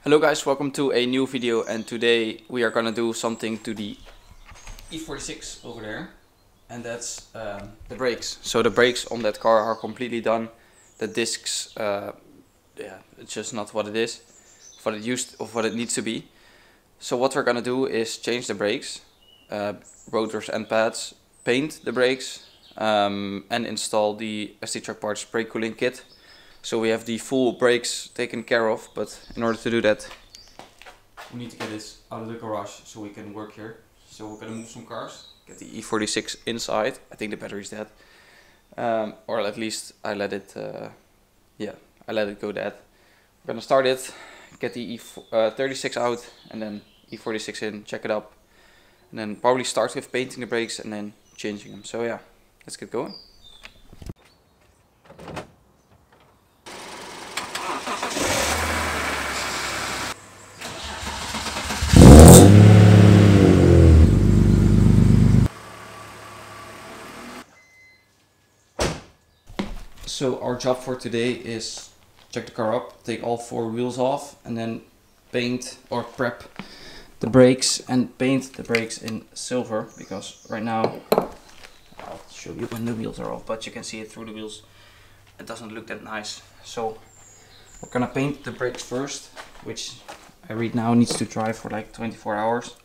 Hello guys, welcome to a new video, and today we are gonna do something to the E46 over there, and that's the brakes. So the brakes on that car are completely done. The discs, yeah, it's just not what it is, what it needs to be. So what we're gonna do is change the brakes, rotors and pads, paint the brakes, and install the ST-Trackparts brake cooling kit. So we have the full brakes taken care of, but in order to do that, we need to get this out of the garage so we can work here. So we're gonna move some cars, get the E46 inside. I think the battery's dead, or at least I let it. I let it go dead. We're gonna start it, get the E36 out, and then E46 in, check it up, and then probably start with painting the brakes and then changing them. So yeah, let's get going. So our job for today is check the car up, take all 4 wheels off, and then paint or prep the brakes and paint the brakes in silver, because right now, I'll show you when the wheels are off, but you can see it through the wheels. It doesn't look that nice. So we're gonna paint the brakes first, which I read now needs to dry for like 24 hours.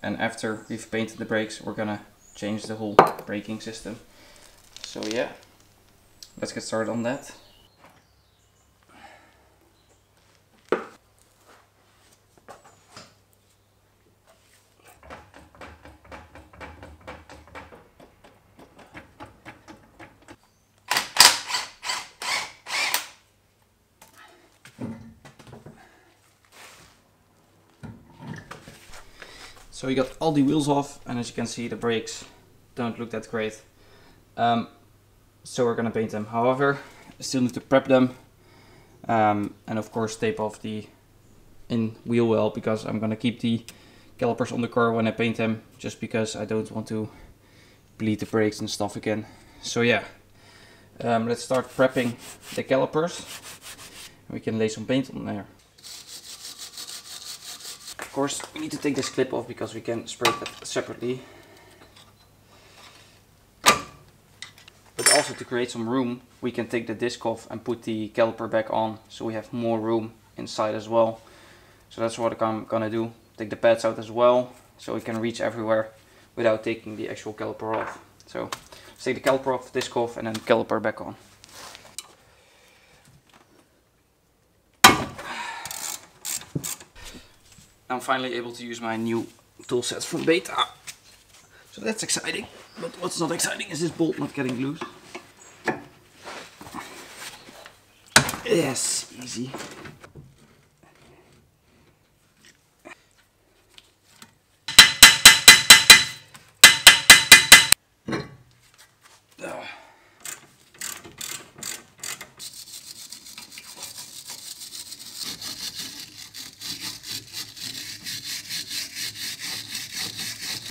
And after we've painted the brakes, we're gonna change the whole braking system. So yeah. Let's get started on that. So we got all the wheels off, and as you can see, the brakes don't look that great. So we're gonna paint them. However, I still need to prep them, and of course tape off the in wheel well, because I'm gonna keep the calipers on the car when I paint them, just because I don't want to bleed the brakes and stuff again. So yeah, let's start prepping the calipers. We can lay some paint on there. Of course, we need to take this clip off because we can spray that separately. But also, to create some room, we can take the disc off and put the caliper back on, so we have more room inside as well. So that's what I'm gonna do. Take the pads out as well, so we can reach everywhere without taking the actual caliper off. So let's take the caliper off, disc off, and then caliper back on. I'm finally able to use my new tool sets from Beta. So that's exciting. But what's not exciting is this bolt not getting loose. Yes, easy.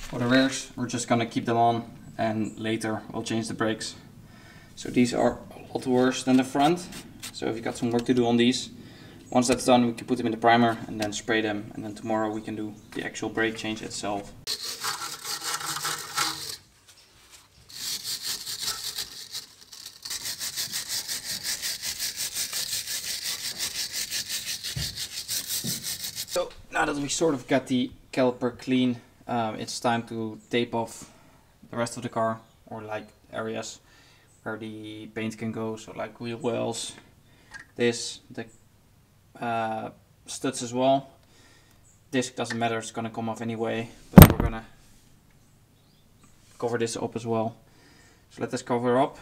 For the rears, we're just gonna keep them on, and later we'll change the brakes. So these are a lot worse than the front, so we've got some work to do on these. Once that's done, we can put them in the primer and then spray them, and then tomorrow we can do the actual brake change itself. So now that we sort of got the caliper clean, it's time to tape off the rest of the car, or like areas where the paint can go, so like wheel wells, the studs as well. Disc doesn't matter, it's gonna come off anyway, but we're gonna cover this up as well. So let this cover up,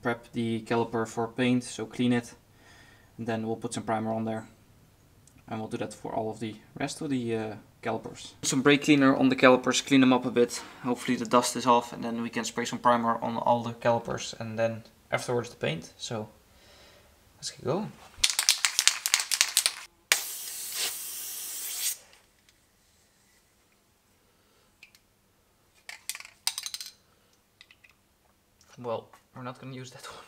prep the caliper for paint, so clean it, and then we'll put some primer on there. And we'll do that for all of the rest of the calipers. Some brake cleaner on the calipers, clean them up a bit. Hopefully the dust is off, and then we can spray some primer on all the calipers, and then afterwards the paint. So let's get going. Well, we're not going to use that one.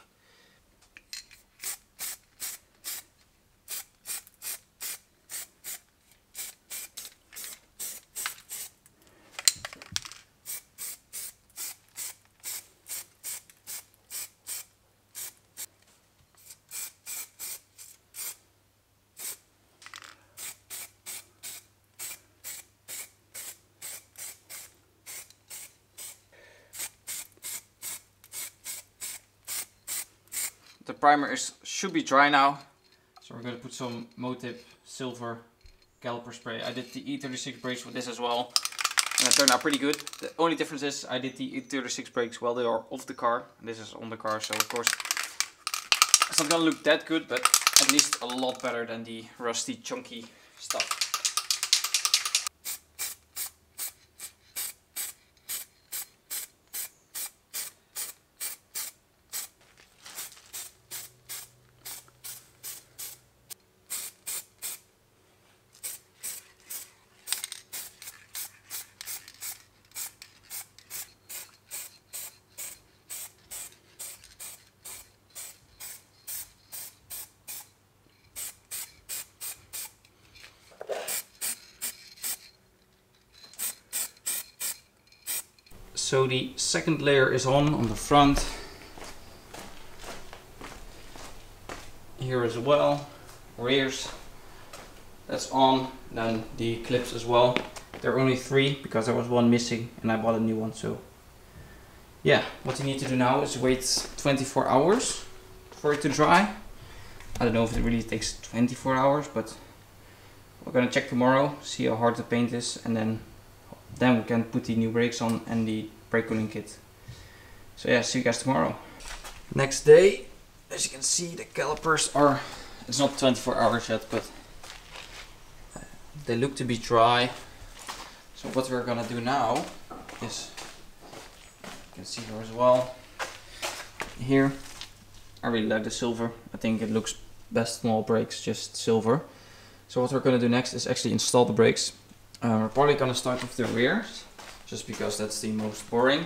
primer should be dry now. So we're going to put some Motip silver caliper spray. I did the E36 brakes with this as well. And it turned out pretty good. The only difference is I did the E36 brakes while they are off the car. And this is on the car, so of course it's not gonna look that good, but at least a lot better than the rusty, chunky stuff. So the second layer is on the front, here as well, rears, that's on, then the clips as well. There are only 3 because there was one missing and I bought a new one. So yeah, what you need to do now is wait 24 hours for it to dry. I don't know if it really takes 24 hours, but we're gonna check tomorrow, see how hard the paint is, and then we can put the new brakes on and the brake cooling kit. So yeah, see you guys tomorrow. Next day, as you can see, the calipers are, it's not 24 hours yet, but they look to be dry. So what we're gonna do now is, you can see here as well, here, I really like the silver. I think it looks best on all brakes, just silver. So what we're gonna do next is actually install the brakes. We're probably gonna start with the rears, just because that's the most boring.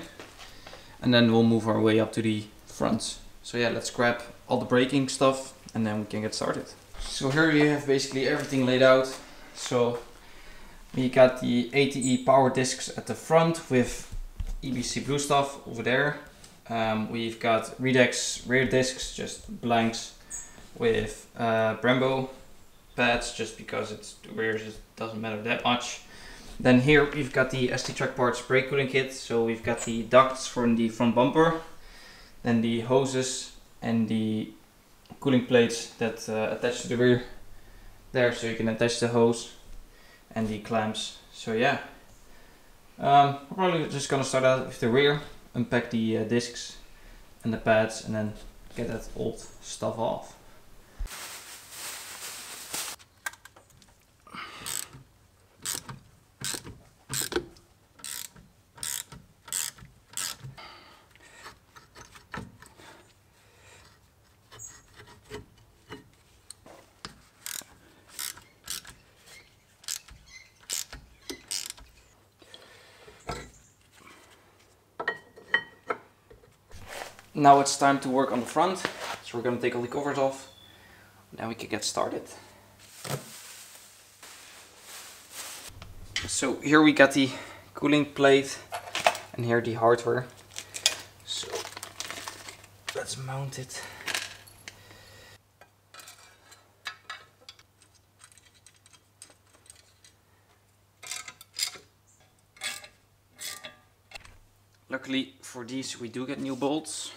And then we'll move our way up to the fronts. So yeah, let's grab all the braking stuff and then we can get started. So here you have basically everything laid out. So we got the ATE power discs at the front with EBC bluestuff over there. We've got Redex rear discs, just blanks, with Brembo pads, just because it's the rears, it doesn't matter that much. Then here we've got the ST-Trackparts brake cooling kit. So we've got the ducts from the front bumper, then the hoses and the cooling plates that attach to the rear there, so you can attach the hose, and the clamps. So yeah, we're probably just gonna start out with the rear, unpack the discs and the pads, and then get that old stuff off. Now it's time to work on the front, so we're going to take all the covers off, now we can get started. So here we got the cooling plate and here the hardware, so let's mount it. Luckily for these we do get new bolts.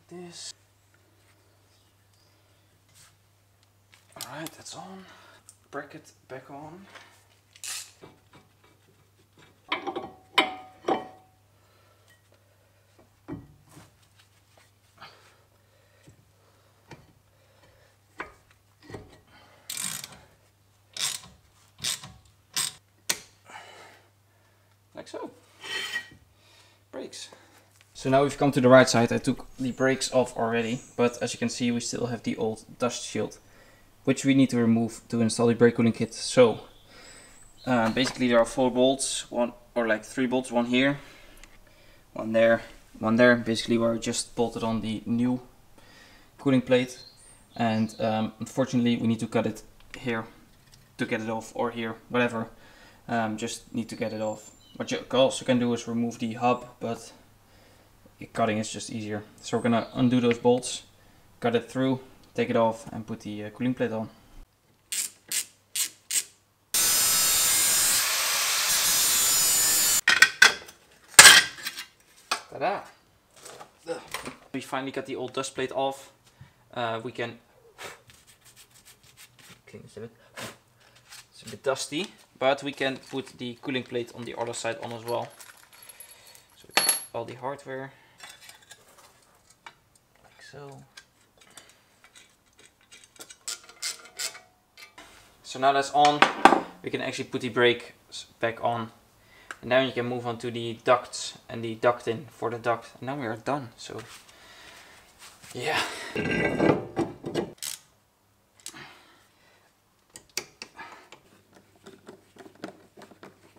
This. Alright, that's on. Bracket back on. Like so. Brakes. So now we've come to the right side. I took the brakes off already, but as you can see we still have the old dust shield, which we need to remove to install the brake cooling kit. So basically there are 4 bolts, like 3 bolts, one here, one there, one there, basically where I just bolted on the new cooling plate, and unfortunately we need to cut it here to get it off, or here, whatever, just need to get it off. What you also can do is remove the hub, but cutting is just easier. So we're gonna undo those bolts, cut it through, take it off and put the cooling plate on. Ta-da! We finally got the old dust plate off. We can clean this a bit. It's a bit dusty, but we can put the cooling plate on the other side on as well. So we got all the hardware, like so. So now that's on, we can actually put the brakes back on. And then you can move on to the ducts and the ducting for the duct. And now we are done. So, yeah.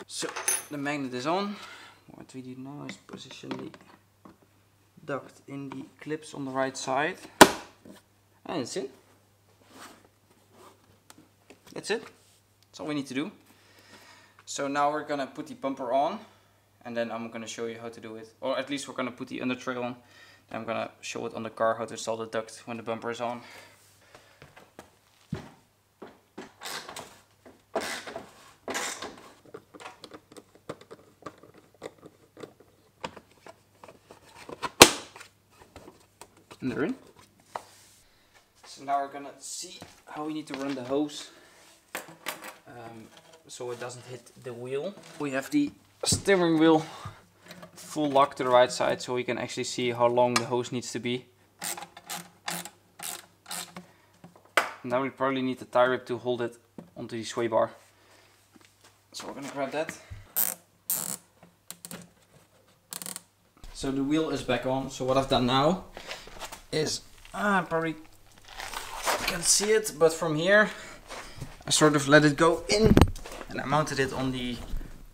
So, the magnet is on. What we do now is position the duct in the clips on the right side. And it's in. That's it. That's all we need to do. So now we're gonna put the bumper on, and then I'm gonna show you how to do it. Or at least we're gonna put the under tray on. Then I'm gonna show it on the car how to install the duct when the bumper is on. And they're in. So now we're gonna see how we need to run the hose. So it doesn't hit the wheel. We have the steering wheel full lock to the right side, so we can actually see how long the hose needs to be. Now we probably need the tie rib to hold it onto the sway bar. So we're gonna grab that. So the wheel is back on. So what I've done now is, probably can't see it, but from here I sort of let it go in. And I mounted it on the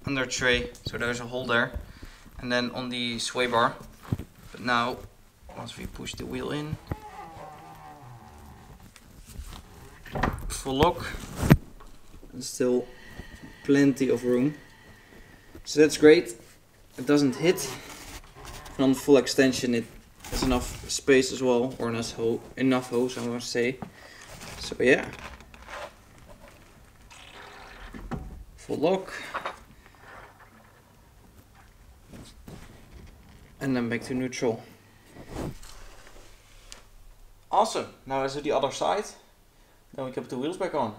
under tray, so there's a hole there, and then on the sway bar. But now, once we push the wheel in, full lock, and still plenty of room. So that's great. It doesn't hit. And on full extension, it has enough space as well, or enough hose, I must say. So yeah. Full lock, and then back to neutral. Awesome. Now let's do the other side. Then we can put the wheels back on.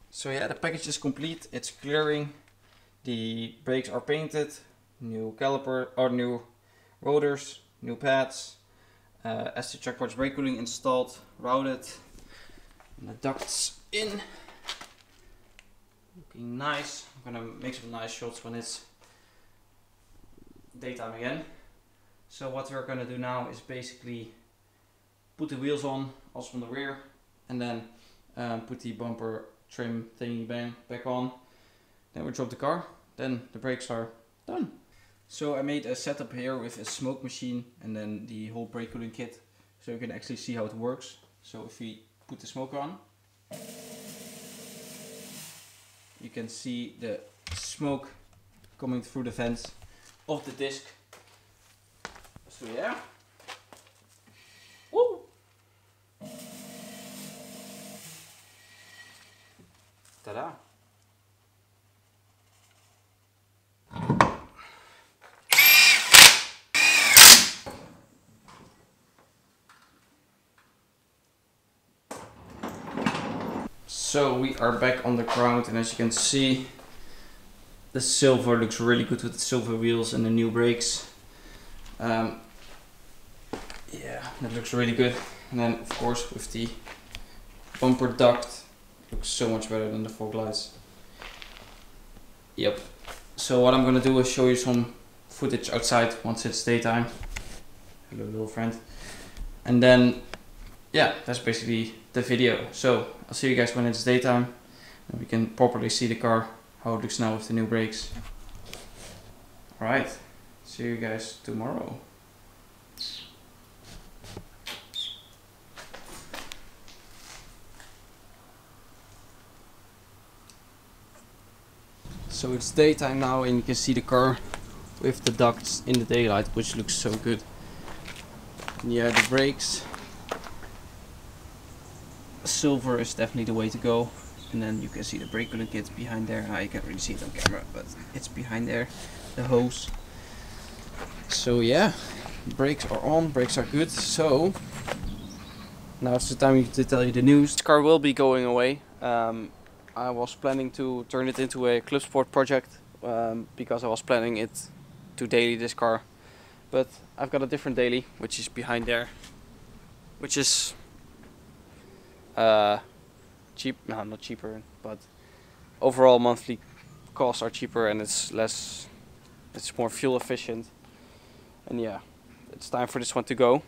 So yeah, the package is complete. It's clearing. The brakes are painted. New caliper or new rotors, new pads. ST-Trackparts brake cooling installed, routed. And the ducts in. Looking nice. I'm gonna make some nice shots when it's daytime again. So what we're gonna do now is basically put the wheels on, also from the rear, and then put the bumper trim thingy back on. Then we drop the car. Then the brakes are done. So I made a setup here with a smoke machine and then the whole brake cooling kit, so you can actually see how it works. So if we put the smoke on, you can see the smoke coming through the vents of the disc. So yeah. Woo! Ta-da! So we are back on the ground, and as you can see, the silver looks really good with the silver wheels and the new brakes. Yeah, that looks really good. And then of course with the bumper duct, it looks so much better than the fog lights. Yep. So what I'm gonna do is show you some footage outside once it's daytime. Hello little friend. And then yeah, that's basically the video. So I'll see you guys when it's daytime and we can properly see the car, how it looks now with the new brakes. Alright, see you guys tomorrow. So it's daytime now and you can see the car with the ducts in the daylight, which looks so good. Yeah, the brakes. Silver is definitely the way to go. And then you can see the brake cooling kit behind there. Now you can't really see it on camera, but it's behind there. the hose. So yeah, brakes are on, brakes are good. So now it's the time to tell you the news. This car will be going away. I was planning to turn it into a club sport project because I was planning it to daily this car, but I've got a different daily which is behind there, which is cheap. No, not cheaper, but overall monthly costs are cheaper and it's more fuel efficient. And yeah, it's time for this one to go.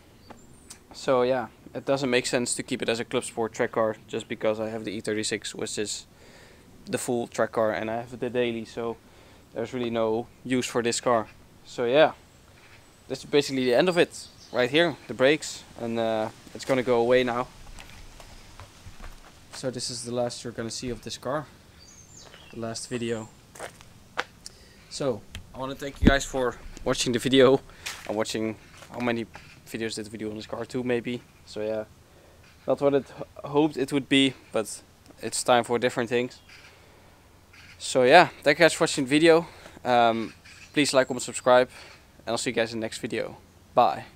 So yeah, it doesn't make sense to keep it as a club sport track car just because I have the E36, which is the full track car, and I have the daily, so there's really no use for this car. So yeah, this is basically the end of it right here, the brakes, and it's gonna go away now. So this is the last you're gonna see of this car, the last video. So I want to thank you guys for watching the video and watching how many videos did we do on this car too, maybe. So yeah, not what it hoped it would be, but it's time for different things. So yeah, thank you guys for watching the video. Please like, comment, subscribe, and I'll see you guys in the next video. Bye.